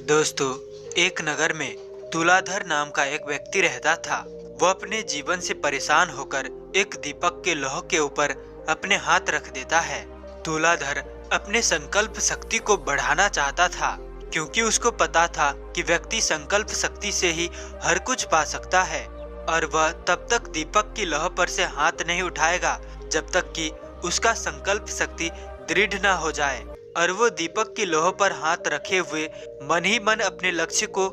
दोस्तों, एक नगर में तुलाधर नाम का एक व्यक्ति रहता था। वह अपने जीवन से परेशान होकर एक दीपक के लौह के ऊपर अपने हाथ रख देता है। तुलाधर अपने संकल्प शक्ति को बढ़ाना चाहता था, क्योंकि उसको पता था कि व्यक्ति संकल्प शक्ति से ही हर कुछ पा सकता है और वह तब तक दीपक की लौह पर से हाथ नहीं उठाएगा जब तक कि उसका संकल्प शक्ति दृढ़ न हो जाए। और वो दीपक की लौह पर हाथ रखे हुए मन ही मन अपने लक्ष्य को,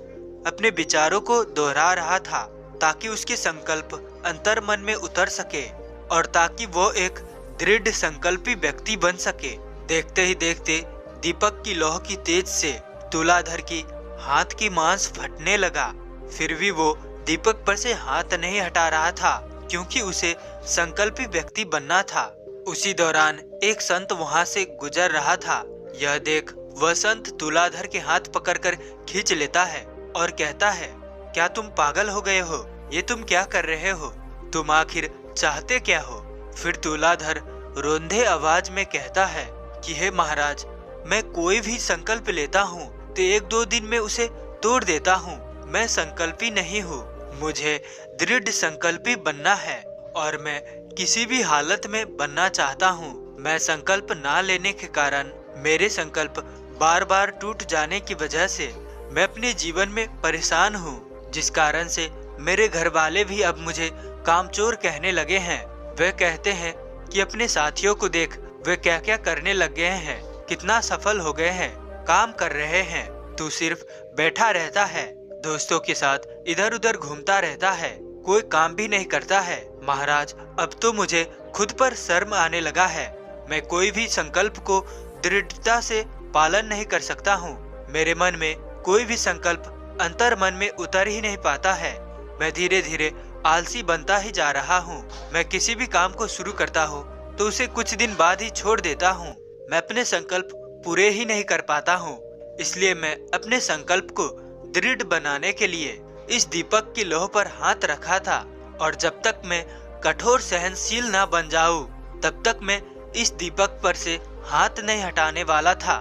अपने विचारों को दोहरा रहा था, ताकि उसके संकल्प अंतर मन में उतर सके और ताकि वो एक दृढ़ संकल्पी व्यक्ति बन सके। देखते ही देखते दीपक की लौह की तेज से तुलाधर की हाथ की मांस फटने लगा। फिर भी वो दीपक पर से हाथ नहीं हटा रहा था, क्योंकि उसे संकल्पी व्यक्ति बनना था। उसी दौरान एक संत वहां से गुजर रहा था। यह देख वह संत तुलाधर के हाथ पकड़कर खींच लेता है और कहता है, क्या तुम पागल हो गए हो? ये तुम क्या कर रहे हो? तुम आखिर चाहते क्या हो? फिर तुलाधर रोंधे आवाज में कहता है कि हे महाराज, मैं कोई भी संकल्प लेता हूँ तो एक दो दिन में उसे तोड़ देता हूँ। मैं संकल्पी नहीं हूँ, मुझे दृढ़ संकल्पी बनना है और मैं किसी भी हालत में बनना चाहता हूँ। मैं संकल्प ना लेने के कारण मेरे संकल्प बार बार टूट जाने की वजह से मैं अपने जीवन में परेशान हूँ, जिस कारण से मेरे घर वाले भी अब मुझे कामचोर कहने लगे हैं। वे कहते हैं कि अपने साथियों को देख, वे क्या क्या करने लग गए हैं, कितना सफल हो गए हैं, काम कर रहे हैं, तू सिर्फ बैठा रहता है, दोस्तों के साथ इधर उधर घूमता रहता है, कोई काम भी नहीं करता है। महाराज, अब तो मुझे खुद पर शर्म आने लगा है। मैं कोई भी संकल्प को दृढ़ता से पालन नहीं कर सकता हूँ। मेरे मन में कोई भी संकल्प अंतर मन में उतर ही नहीं पाता है। मैं धीरे धीरे आलसी बनता ही जा रहा हूँ। मैं किसी भी काम को शुरू करता हूँ तो उसे कुछ दिन बाद ही छोड़ देता हूँ। मैं अपने संकल्प पूरे ही नहीं कर पाता हूँ। इसलिए मैं अपने संकल्प को दृढ़ बनाने के लिए इस दीपक की लौह पर हाथ रखा था, और जब तक मैं कठोर सहनशील ना बन जाऊं तब तक मैं इस दीपक पर से हाथ नहीं हटाने वाला था।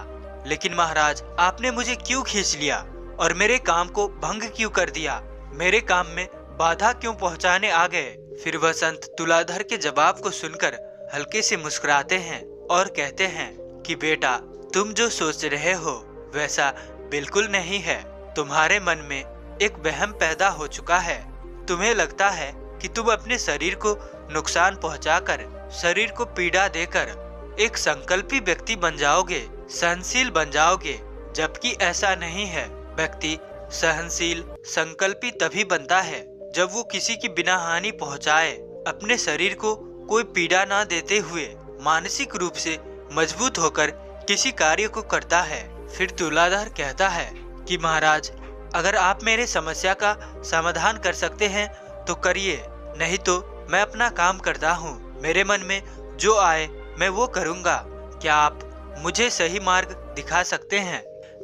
लेकिन महाराज, आपने मुझे क्यों खींच लिया और मेरे काम को भंग क्यों कर दिया? मेरे काम में बाधा क्यों पहुंचाने आ गए? फिर वह संत तुलाधर के जवाब को सुनकर हल्के से मुस्कुराते हैं और कहते हैं कि बेटा, तुम जो सोच रहे हो वैसा बिल्कुल नहीं है। तुम्हारे मन में एक वहम पैदा हो चुका है। तुम्हें लगता है कि तुम अपने शरीर को नुकसान पहुंचाकर, शरीर को पीड़ा देकर एक संकल्पी व्यक्ति बन जाओगे, सहनशील बन जाओगे, जबकि ऐसा नहीं है। व्यक्ति सहनशील, संकल्पी तभी बनता है जब वो किसी की बिना हानि पहुंचाए, अपने शरीर को कोई पीड़ा ना देते हुए मानसिक रूप से मजबूत होकर किसी कार्य को करता है। फिर तुलाधर कहता है कि महाराज, अगर आप मेरे समस्या का समाधान कर सकते हैं तो करिए, नहीं तो मैं अपना काम करता हूँ। मेरे मन में जो आए मैं वो करूँगा। क्या आप मुझे सही मार्ग दिखा सकते हैं?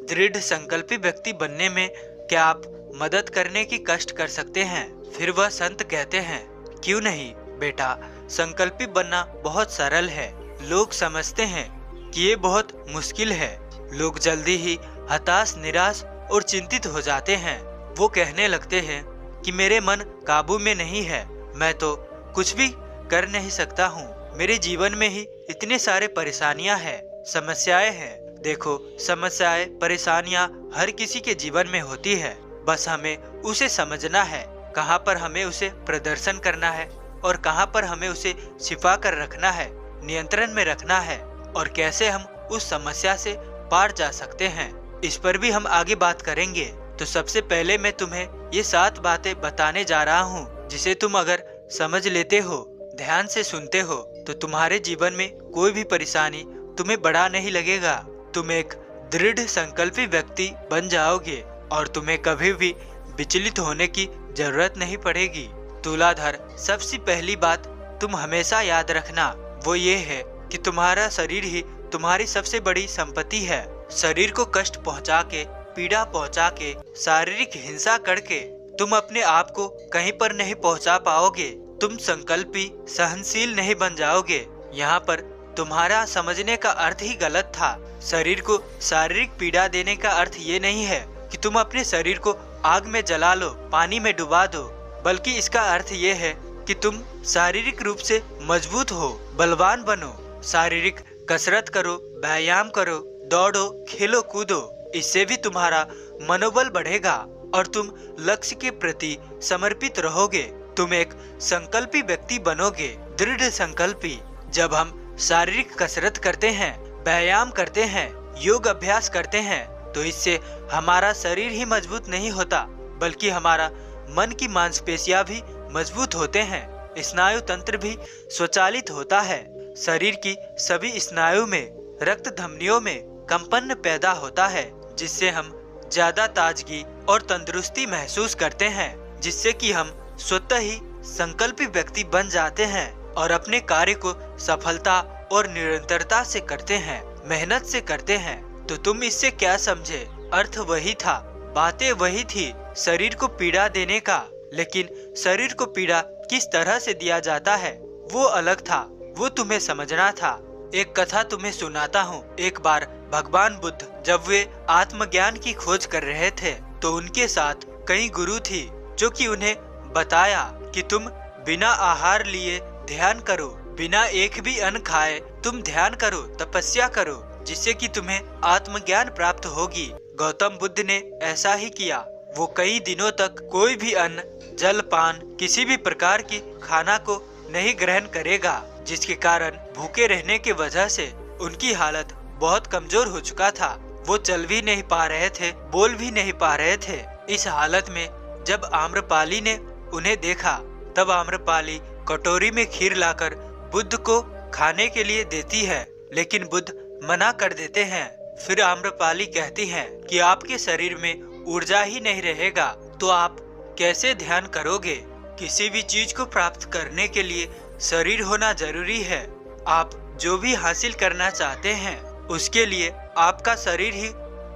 दृढ़ संकल्पी व्यक्ति बनने में क्या आप मदद करने की कष्ट कर सकते हैं? फिर वह संत कहते हैं, क्यों नहीं बेटा, संकल्पी बनना बहुत सरल है। लोग समझते हैं कि ये बहुत मुश्किल है। लोग जल्दी ही हताश, निराश और चिंतित हो जाते हैं। वो कहने लगते हैं कि मेरे मन काबू में नहीं है, मैं तो कुछ भी कर नहीं सकता हूँ। मेरे जीवन में ही इतने सारे परेशानियाँ हैं, समस्याएं हैं। देखो, समस्याएं, परेशानियाँ हर किसी के जीवन में होती है। बस हमें उसे समझना है, कहाँ पर हमें उसे प्रदर्शन करना है और कहाँ पर हमें उसे छिपा कर रखना है, नियंत्रण में रखना है, और कैसे हम उस समस्या से पार जा सकते हैं। इस पर भी हम आगे बात करेंगे। तो सबसे पहले मैं तुम्हें ये 7 बातें बताने जा रहा हूँ, जिसे तुम अगर समझ लेते हो, ध्यान से सुनते हो, तो तुम्हारे जीवन में कोई भी परेशानी तुम्हें बड़ा नहीं लगेगा। तुम एक दृढ़ संकल्पी व्यक्ति बन जाओगे और तुम्हें कभी भी विचलित होने की जरूरत नहीं पड़ेगी। तुलाधर, सबसे पहली बात तुम हमेशा याद रखना, वो ये है कि तुम्हारा शरीर ही तुम्हारी सबसे बड़ी संपत्ति है। शरीर को कष्ट पहुंचा के, पीड़ा पहुंचा के, शारीरिक हिंसा करके तुम अपने आप को कहीं पर नहीं पहुंचा पाओगे। तुम संकल्पी, सहनशील नहीं बन जाओगे। यहाँ पर तुम्हारा समझने का अर्थ ही गलत था। शरीर को शारीरिक पीड़ा देने का अर्थ ये नहीं है कि तुम अपने शरीर को आग में जला लो, पानी में डुबा दो, बल्कि इसका अर्थ ये है कि तुम शारीरिक रूप से मजबूत हो, बलवान बनो, शारीरिक कसरत करो, व्यायाम करो, दौड़ो, खेलो कूदो। इससे भी तुम्हारा मनोबल बढ़ेगा और तुम लक्ष्य के प्रति समर्पित रहोगे। तुम एक संकल्पी व्यक्ति बनोगे, दृढ़ संकल्पी। जब हम शारीरिक कसरत करते हैं, व्यायाम करते हैं, योग अभ्यास करते हैं, तो इससे हमारा शरीर ही मजबूत नहीं होता, बल्कि हमारा मन की मांसपेशियां भी मजबूत होते हैं। स्नायु तंत्र भी स्वचालित होता है। शरीर की सभी स्नायु में, रक्त धमनियों में कंपन पैदा होता है, जिससे हम ज्यादा ताजगी और तंदुरुस्ती महसूस करते हैं, जिससे कि हम स्वतः ही संकल्पी व्यक्ति बन जाते हैं और अपने कार्य को सफलता और निरंतरता से करते हैं, मेहनत से करते हैं। तो तुम इससे क्या समझे? अर्थ वही था, बातें वही थी, शरीर को पीड़ा देने का। लेकिन शरीर को पीड़ा किस तरह से दिया जाता है वो अलग था, वो तुम्हें समझना था। एक कथा तुम्हें सुनाता हूँ। एक बार भगवान बुद्ध जब वे आत्मज्ञान की खोज कर रहे थे, तो उनके साथ कई गुरु थी जो कि उन्हें बताया कि तुम बिना आहार लिए ध्यान करो, बिना एक भी अन्न खाए तुम ध्यान करो, तपस्या करो, जिससे कि तुम्हें आत्मज्ञान प्राप्त होगी। गौतम बुद्ध ने ऐसा ही किया। वो कई दिनों तक कोई भी अन्न, जल पान, किसी भी प्रकार की खाना को नहीं ग्रहण करेगा, जिसके कारण भूखे रहने की वजह से उनकी हालत बहुत कमजोर हो चुका था। वो चल भी नहीं पा रहे थे, बोल भी नहीं पा रहे थे। इस हालत में जब आम्रपाली ने उन्हें देखा, तब आम्रपाली कटोरी में खीर लाकर बुद्ध को खाने के लिए देती है, लेकिन बुद्ध मना कर देते हैं। फिर आम्रपाली कहती हैं कि आपके शरीर में ऊर्जा ही नहीं रहेगा तो आप कैसे ध्यान करोगे? किसी भी चीज को प्राप्त करने के लिए शरीर होना जरूरी है। आप जो भी हासिल करना चाहते हैं, उसके लिए आपका शरीर ही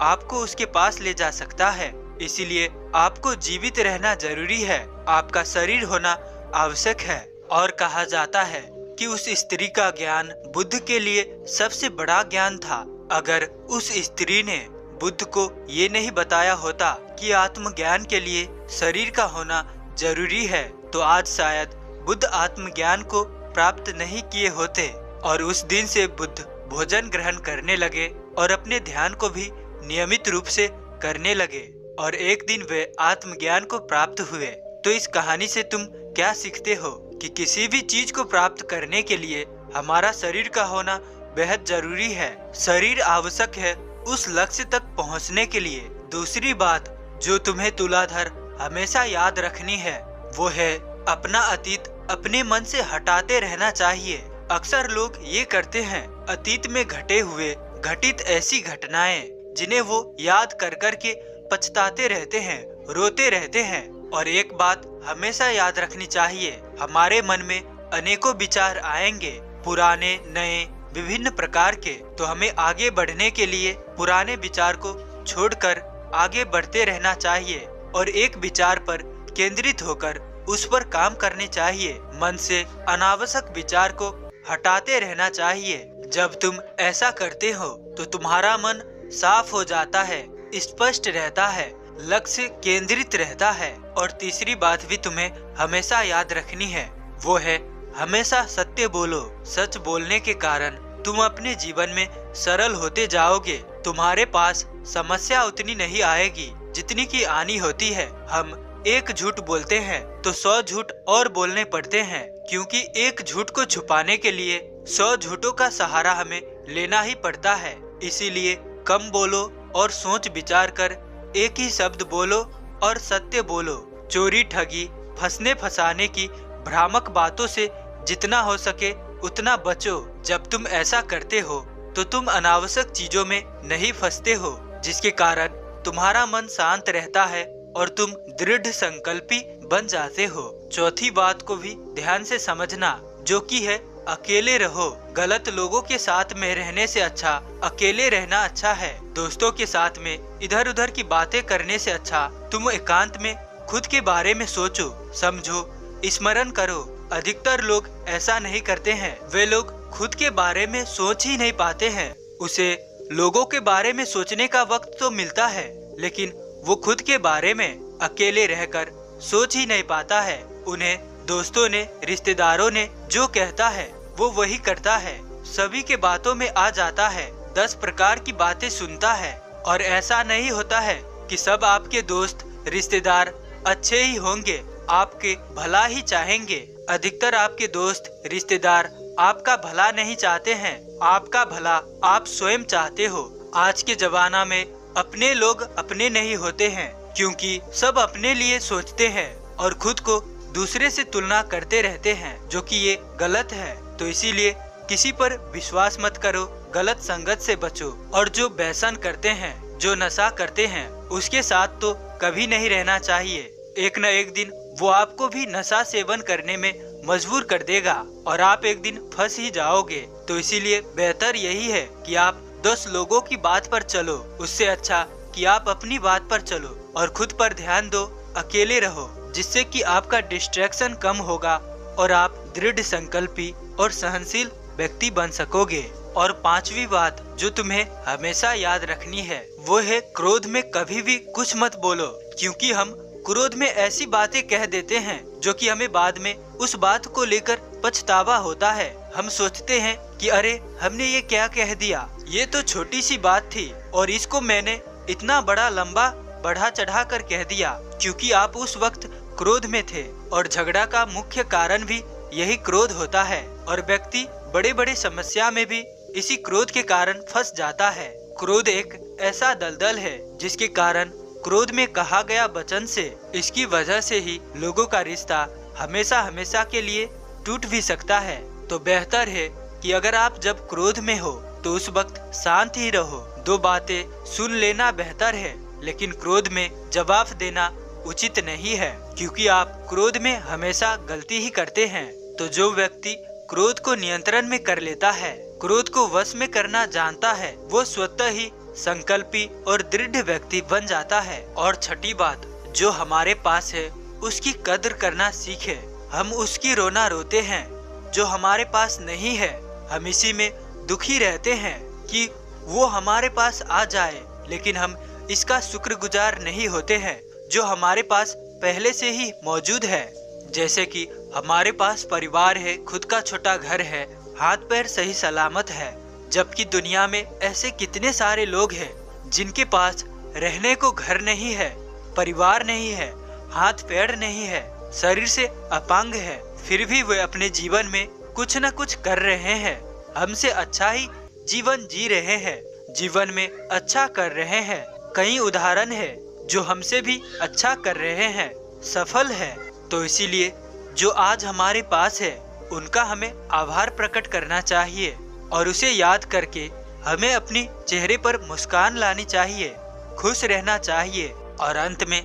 आपको उसके पास ले जा सकता है। इसीलिए आपको जीवित रहना जरूरी है, आपका शरीर होना आवश्यक है। और कहा जाता है कि उस स्त्री का ज्ञान बुद्ध के लिए सबसे बड़ा ज्ञान था। अगर उस स्त्री ने बुद्ध को ये नहीं बताया होता कि आत्मज्ञान के लिए शरीर का होना जरूरी है, तो आज शायद बुद्ध आत्मज्ञान को प्राप्त नहीं किए होते। और उस दिन से बुद्ध भोजन ग्रहण करने लगे और अपने ध्यान को भी नियमित रूप से करने लगे, और एक दिन वे आत्मज्ञान को प्राप्त हुए। तो इस कहानी से तुम क्या सीखते हो? कि किसी भी चीज को प्राप्त करने के लिए हमारा शरीर का होना बेहद जरूरी है। शरीर आवश्यक है उस लक्ष्य तक पहुंचने के लिए। दूसरी बात जो तुम्हें तुलाधर हमेशा याद रखनी है, वो है अपना अतीत अपने मन से हटाते रहना चाहिए। अक्सर लोग ये करते हैं, अतीत में घटे हुए घटित ऐसी घटनाएं जिन्हें वो याद कर कर के पछताते रहते हैं, रोते रहते हैं। और एक बात हमेशा याद रखनी चाहिए, हमारे मन में अनेकों विचार आएंगे, पुराने नए विभिन्न प्रकार के। तो हमें आगे बढ़ने के लिए पुराने विचार को छोड़कर आगे बढ़ते रहना चाहिए और एक विचार पर केंद्रित होकर उस पर काम करने चाहिए। मन से अनावश्यक विचार को हटाते रहना चाहिए। जब तुम ऐसा करते हो तो तुम्हारा मन साफ हो जाता है, स्पष्ट रहता है, लक्ष्य केंद्रित रहता है। और तीसरी बात भी तुम्हें हमेशा याद रखनी है, वो है हमेशा सत्य बोलो। सच बोलने के कारण तुम अपने जीवन में सरल होते जाओगे। तुम्हारे पास समस्या उतनी नहीं आएगी जितनी की आनी होती है। हम एक झूठ बोलते हैं तो 100 झूठ और बोलने पड़ते हैं, क्योंकि एक झूठ को छुपाने के लिए 100 झूठों का सहारा हमें लेना ही पड़ता है। इसीलिए कम बोलो और सोच विचार कर एक ही शब्द बोलो और सत्य बोलो। चोरी, ठगी, फंसने फंसाने की भ्रामक बातों से जितना हो सके उतना बचो। जब तुम ऐसा करते हो तो तुम अनावश्यक चीजों में नहीं फंसते हो, जिसके कारण तुम्हारा मन शांत रहता है और तुम दृढ़ संकल्पी बन जाते हो। चौथी बात को भी ध्यान से समझना, जो कि है अकेले रहो। गलत लोगों के साथ में रहने से अच्छा अकेले रहना अच्छा है। दोस्तों के साथ में इधर उधर की बातें करने से अच्छा तुम एकांत में खुद के बारे में सोचो, समझो, स्मरण करो। अधिकतर लोग ऐसा नहीं करते हैं। वे लोग खुद के बारे में सोच ही नहीं पाते हैं। उसे लोगों के बारे में सोचने का वक्त तो मिलता है, लेकिन वो खुद के बारे में अकेले रहकर सोच ही नहीं पाता है। उन्हें दोस्तों ने, रिश्तेदारों ने जो कहता है वो वही करता है। सभी के बातों में आ जाता है, 10 प्रकार की बातें सुनता है। और ऐसा नहीं होता है कि सब आपके दोस्त रिश्तेदार अच्छे ही होंगे, आपके भला ही चाहेंगे। अधिकतर आपके दोस्त रिश्तेदार आपका भला नहीं चाहते हैं, आपका भला आप स्वयं चाहते हो। आज के जमाना में अपने लोग अपने नहीं होते हैं, क्योंकि सब अपने लिए सोचते हैं और खुद को दूसरे से तुलना करते रहते हैं, जो कि ये गलत है। तो इसीलिए किसी पर विश्वास मत करो, गलत संगत से बचो। और जो व्यसन करते हैं, जो नशा करते हैं, उसके साथ तो कभी नहीं रहना चाहिए। एक न एक दिन वो आपको भी नशा सेवन करने में मजबूर कर देगा और आप एक दिन फंस ही जाओगे। तो इसीलिए बेहतर यही है कि आप 10 लोगों की बात पर चलो, उससे अच्छा कि आप अपनी बात पर चलो और खुद पर ध्यान दो, अकेले रहो, जिससे कि आपका डिस्ट्रैक्शन कम होगा और आप दृढ़ संकल्पी और सहनशील व्यक्ति बन सकोगे। और 5वीं बात जो तुम्हें हमेशा याद रखनी है वो है क्रोध में कभी भी कुछ मत बोलो, क्योंकि हम क्रोध में ऐसी बातें कह देते हैं जो कि हमें बाद में उस बात को लेकर पछतावा होता है। हम सोचते हैं कि अरे हमने ये क्या कह दिया, ये तो छोटी सी बात थी और इसको मैंने इतना बड़ा लंबा बढ़ा चढ़ा कर कह दिया, क्योंकि आप उस वक्त क्रोध में थे। और झगड़ा का मुख्य कारण भी यही क्रोध होता है और व्यक्ति बड़े बड़े समस्या में भी इसी क्रोध के कारण फंस जाता है। क्रोध एक ऐसा दलदल है जिसके कारण क्रोध में कहा गया वचन से, इसकी वजह से ही लोगों का रिश्ता हमेशा हमेशा के लिए टूट भी सकता है। तो बेहतर है कि अगर आप जब क्रोध में हो तो उस वक्त शांत ही रहो, 2 बातें सुन लेना बेहतर है, लेकिन क्रोध में जवाब देना उचित नहीं है, क्योंकि आप क्रोध में हमेशा गलती ही करते हैं। तो जो व्यक्ति क्रोध को नियंत्रण में कर लेता है, क्रोध को वश में करना जानता है, वो स्वतः ही संकल्पी और दृढ़ व्यक्ति बन जाता है। और 6ठी बात, जो हमारे पास है उसकी कद्र करना सीखे। हम उसकी रोना रोते हैं जो हमारे पास नहीं है। हम इसी में दुखी रहते हैं कि वो हमारे पास आ जाए, लेकिन हम इसका शुक्रगुजार नहीं होते हैं जो हमारे पास पहले से ही मौजूद है। जैसे कि हमारे पास परिवार है, खुद का छोटा घर है, हाथ पैर सही सलामत है, जबकि दुनिया में ऐसे कितने सारे लोग हैं जिनके पास रहने को घर नहीं है, परिवार नहीं है, हाथ पैर नहीं है, शरीर से अपांग है, फिर भी वे अपने जीवन में कुछ न कुछ कर रहे हैं, हमसे अच्छा ही जीवन जी रहे हैं, जीवन में अच्छा कर रहे हैं। कई उदाहरण है जो हमसे भी अच्छा कर रहे हैं, सफल है। तो इसीलिए जो आज हमारे पास है उनका हमें आभार प्रकट करना चाहिए और उसे याद करके हमें अपनी चेहरे पर मुस्कान लानी चाहिए, खुश रहना चाहिए। और अंत में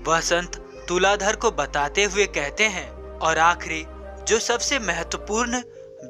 वह संत तुलाधर को बताते हुए कहते हैं, और आखिरी जो सबसे महत्वपूर्ण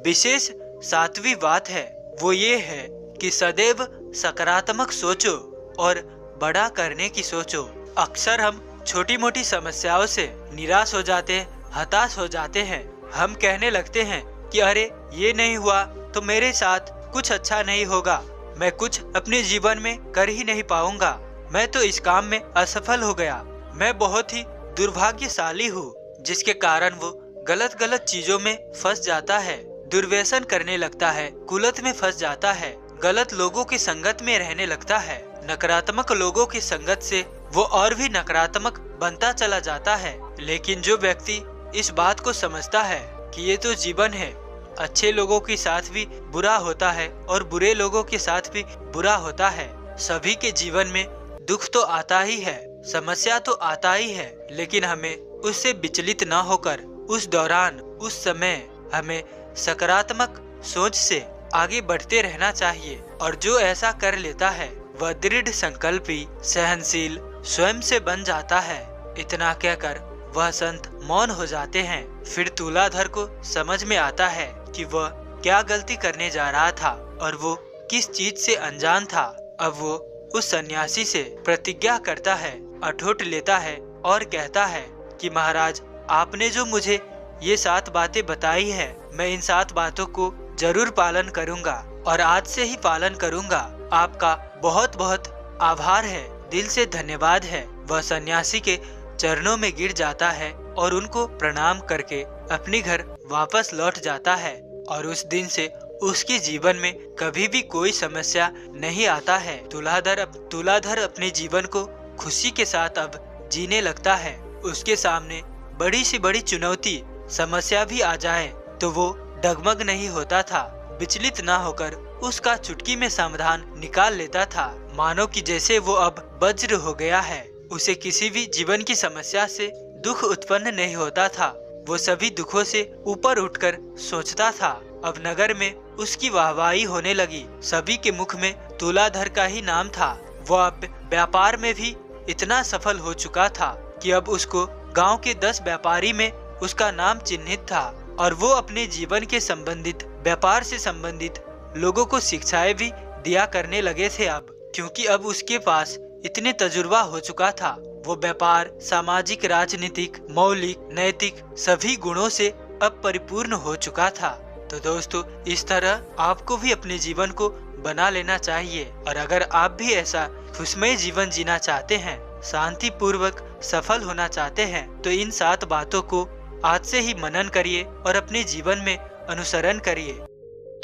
विशेष 7वीं बात है वो ये है कि सदैव सकारात्मक सोचो और बड़ा करने की सोचो। अक्सर हम छोटी मोटी समस्याओं से निराश हो जाते हैं, हताश हो जाते हैं। हम कहने लगते हैं कि अरे ये नहीं हुआ तो मेरे साथ कुछ अच्छा नहीं होगा, मैं कुछ अपने जीवन में कर ही नहीं पाऊंगा, मैं तो इस काम में असफल हो गया, मैं बहुत ही दुर्भाग्यशाली हूँ, जिसके कारण वो गलत गलत चीजों में फंस जाता है, दुर्व्यसन करने लगता है, कुलत में फंस जाता है, गलत लोगों की संगत में रहने लगता है। नकारात्मक लोगों की संगत से वो और भी नकारात्मक बनता चला जाता है। लेकिन जो व्यक्ति इस बात को समझता है कि ये तो जीवन है, अच्छे लोगों के साथ भी बुरा होता है और बुरे लोगों के साथ भी बुरा होता है, सभी के जीवन में दुख तो आता ही है, समस्या तो आता ही है, लेकिन हमें उससे विचलित न होकर उस दौरान उस समय हमें सकारात्मक सोच से आगे बढ़ते रहना चाहिए। और जो ऐसा कर लेता है वह दृढ़ संकल्पी, सहनशील स्वयं से बन जाता है। इतना कहकर वह संत मौन हो जाते हैं। फिर तुलाधर को समझ में आता है कि वह क्या गलती करने जा रहा था और वो किस चीज से अनजान था। अब वो उस सन्यासी से प्रतिज्ञा करता है, अठोट लेता है और कहता है कि महाराज, आपने जो मुझे ये 7 बातें बताई है, मैं इन 7 बातों को जरूर पालन करूंगा और आज से ही पालन करूंगा। आपका बहुत बहुत आभार है दिल से धन्यवाद है। वह सन्यासी के चरणों में गिर जाता है और उनको प्रणाम करके अपने घर वापस लौट जाता है और उस दिन से उसके जीवन में कभी भी कोई समस्या नहीं आता है। तुलाधर अपने जीवन को खुशी के साथ अब जीने लगता है। उसके सामने बड़ी से बड़ी चुनौती समस्या भी आ जाए तो वो डगमग नहीं होता था, विचलित ना होकर उसका चुटकी में समाधान निकाल लेता था। मानो कि जैसे वो अब वज्र हो गया है। उसे किसी भी जीवन की समस्या से दुख उत्पन्न नहीं होता था। वो सभी दुखों से ऊपर उठकर सोचता था। अब नगर में उसकी वाहवाही होने लगी। सभी के मुख में तुलाधर का ही नाम था। वो अब व्यापार में भी इतना सफल हो चुका था कि अब उसको गांव के 10 व्यापारी में उसका नाम चिन्हित था और वो अपने जीवन के संबंधित व्यापार से संबंधित लोगों को शिक्षाएं भी दिया करने लगे थे अब, क्योंकि अब उसके पास इतने तजुर्बा हो चुका था। वो व्यापार, सामाजिक, राजनीतिक, मौलिक, नैतिक सभी गुणों से अब परिपूर्ण हो चुका था। तो दोस्तों, इस तरह आपको भी अपने जीवन को बना लेना चाहिए। और अगर आप भी ऐसा खुशमय जीवन जीना चाहते हैं, शांति पूर्वक सफल होना चाहते हैं, तो इन 7 बातों को आज से ही मनन करिए और अपने जीवन में अनुसरण करिए।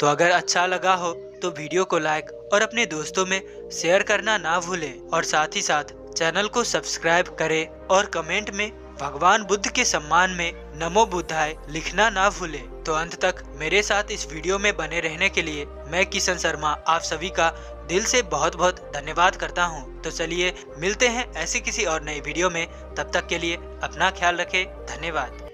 तो अगर अच्छा लगा हो तो वीडियो को लाइक और अपने दोस्तों में शेयर करना ना भूलें और साथ ही साथ चैनल को सब्सक्राइब करें और कमेंट में भगवान बुद्ध के सम्मान में नमो बुद्धाय लिखना ना भूलें। तो अंत तक मेरे साथ इस वीडियो में बने रहने के लिए मैं किशन शर्मा आप सभी का दिल से बहुत बहुत धन्यवाद करता हूँ। तो चलिए मिलते हैं ऐसी किसी और नई वीडियो में। तब तक के लिए अपना ख्याल रखें। धन्यवाद।